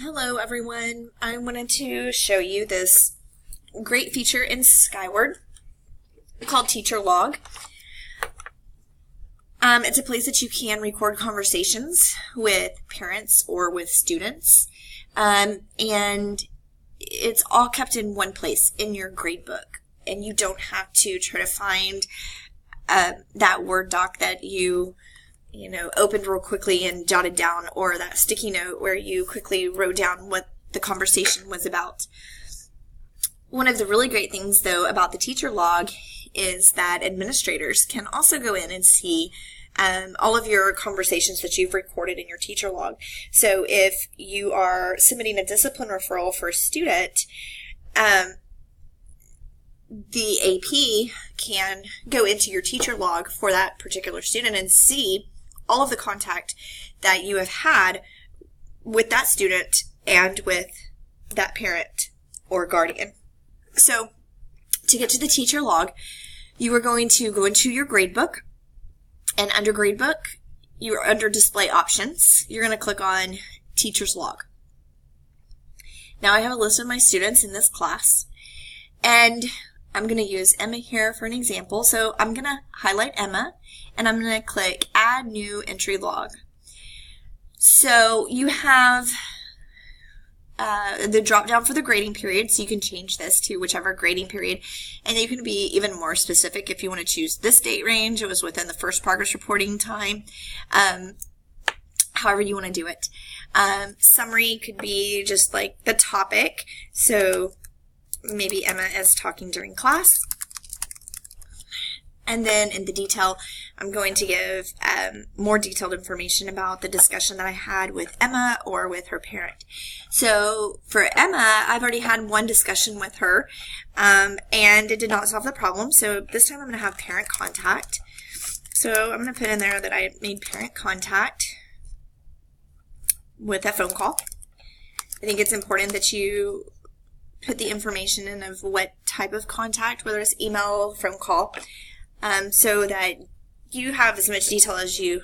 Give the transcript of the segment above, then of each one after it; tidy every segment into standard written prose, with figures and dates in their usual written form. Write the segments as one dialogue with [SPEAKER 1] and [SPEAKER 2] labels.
[SPEAKER 1] Hello everyone, I wanted to show you this great feature in Skyward called Teacher Log. It's a place that you can record conversations with parents or with students, and it's all kept in one place in your gradebook, and you don't have to try to find that Word doc that you opened real quickly and jotted down, or that sticky note where you quickly wrote down what the conversation was about. One of the really great things, though, about the teacher log is that administrators can also go in and see all of your conversations that you've recorded in your teacher log. So if you are submitting a discipline referral for a student, the AP can go into your teacher log for that particular student and see all of the contact that you have had with that student and with that parent or guardian. So to get to the teacher log, you are going to go into your gradebook, and under gradebook, you're under display options. You're going to click on teacher's log. Now I have a list of my students in this class, and I'm going to use Emma here for an example. So I'm going to highlight Emma, and I'm going to click Add New Entry Log. So you have the drop down for the grading period, so you can change this to whichever grading period, and you can be even more specific if you want to choose this date range. It was within the first progress reporting time, however you want to do it. Summary could be just like the topic, so maybe Emma is talking during class. And then in the detail, I'm going to give more detailed information about the discussion that I had with Emma or with her parent. So for Emma, I've already had one discussion with her, and it did not solve the problem. So this time I'm going to have parent contact. So I'm going to put in there that I made parent contact with a phone call. I think it's important that you put the information in of what type of contact, whether it's email or phone call, so that you have as much detail as you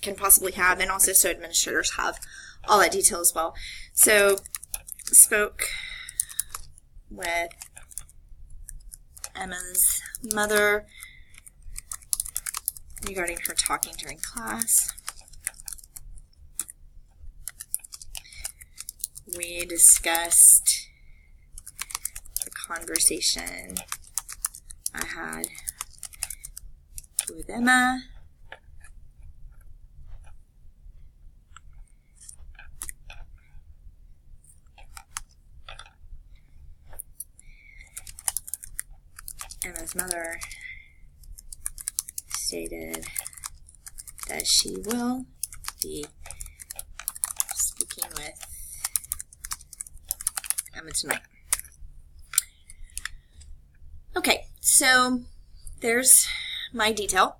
[SPEAKER 1] can possibly have, and also so administrators have all that detail as well. So, spoke with Emma's mother regarding her talking during class. We discussed the conversation I had with Emma. Emma's mother stated that she will be speaking with Emma tonight. Okay, so there's my detail.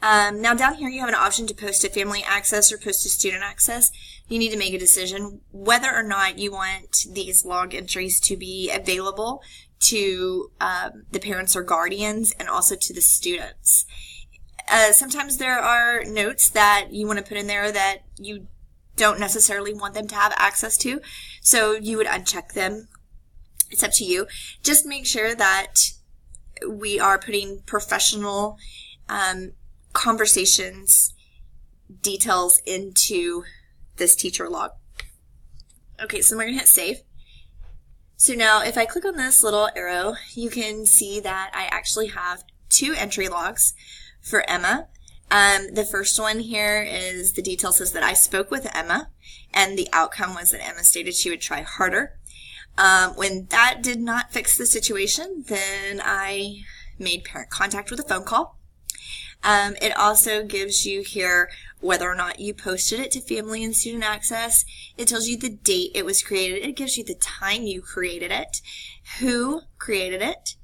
[SPEAKER 1] Now down here you have an option to post to family access or post to student access. You need to make a decision whether or not you want these log entries to be available to the parents or guardians, and also to the students. Sometimes there are notes that you want to put in there that you don't necessarily want them to have access to, so you would uncheck them. It's up to you. Just make sure that we are putting professional conversations details into this teacher log. Okay, so we're going to hit save. So now if I click on this little arrow, you can see that I actually have two entry logs for Emma. The first one here is the detail says that I spoke with Emma, and the outcome was that Emma stated she would try harder. When that did not fix the situation, then I made parent contact with a phone call. It also gives you here whether or not you posted it to family and student access. It tells you the date it was created. It gives you the time you created it, who created it,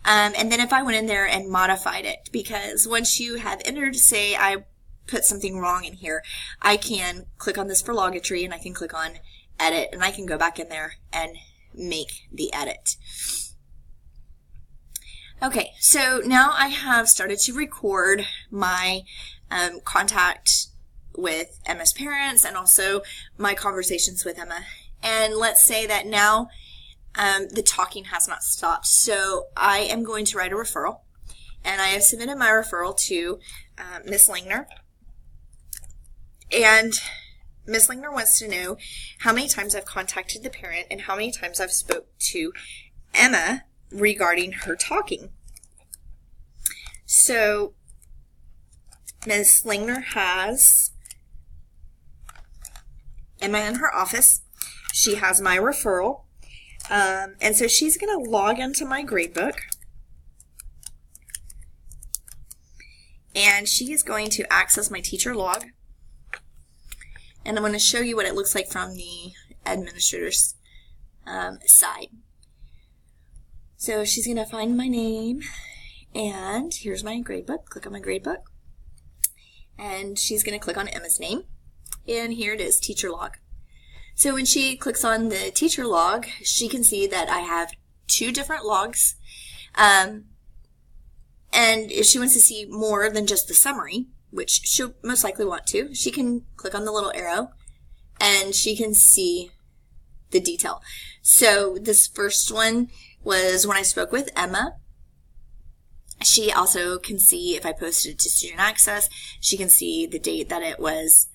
[SPEAKER 1] and then if I went in there and modified it, because once you have entered, say I put something wrong in here, I can click on this for log entry, and I can click on edit, and I can go back in there and make the edit. Okay, so now I have started to record my contact with Emma's parents, and also my conversations with Emma And let's say that now the talking has not stopped. So I am going to write a referral. And I have submitted my referral to Miss Langner. And Miss Langner wants to know how many times I've contacted the parent and how many times I've spoke to Emma regarding her talking. So Miss Langner has Emma in her office. She has my referral. And so she's going to log into my gradebook. And she is going to access my teacher log. And I'm going to show you what it looks like from the administrator's side. So she's going to find my name. And here's my gradebook. Click on my gradebook. And she's going to click on Emma's name. And here it is, teacher log. So when she clicks on the teacher log, she can see that I have 2 different logs. And if she wants to see more than just the summary, which she'll most likely want to, she can click on the little arrow and she can see the detail. So this first one was when I spoke with Emma. She also can see if I posted it to Student Access. She can see the date that it was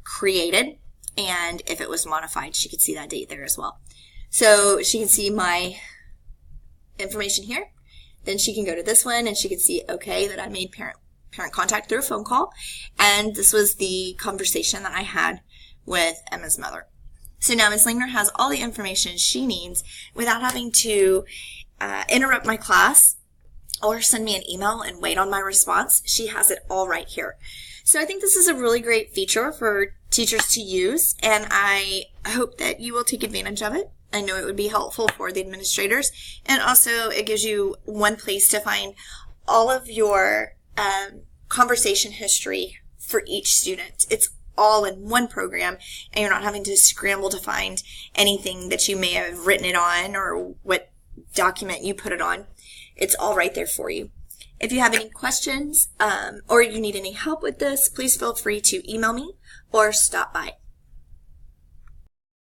[SPEAKER 1] created, and if it was modified, she could see that date there as well. So she can see my information here. Then she can go to this one and she can see, okay, that I made parent contact through a phone call. And this was the conversation that I had with Emma's mother. So now Ms. Langner has all the information she needs without having to interrupt my class or send me an email and wait on my response. She has it all right here. So I think this is a really great feature for teachers to use, and I hope that you will take advantage of it. I know it would be helpful for the administrators, and also it gives you one place to find all of your conversation history for each student. It's all in one program, and you're not having to scramble to find anything that you may have written it on or what document you put it on. It's all right there for you. If you have any questions or you need any help with this, please feel free to email me or stop by.